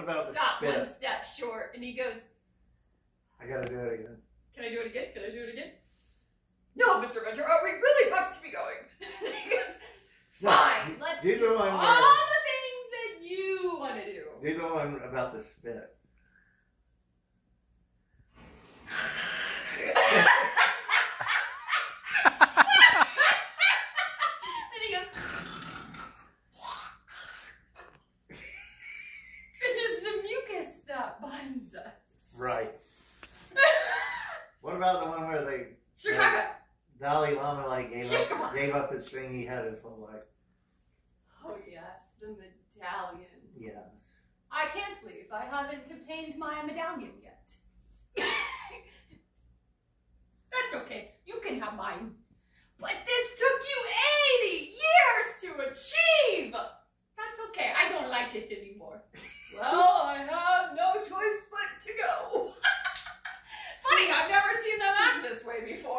about the stop spit? 1 step short, and he goes, I gotta do it again. can I do it again? Can I do it again? No, Mr. Ventura, we really have to be going. He goes, fine, let's do do the one all where- the things that you want to do. Do the one about the spit. And he goes, which is the mucus that binds us. Right. What about the one where they Chicago. Dalai Lama like Shishkapa. gave up his thing he had his whole life? Oh yes, the medallion. Yes. I can't leave. I haven't obtained my medallion yet. That's okay. You can have mine. But this took you 80 years to achieve. That's okay. I don't like it anymore. Well, I have no choice but to go. Funny, I've never seen them act this way before.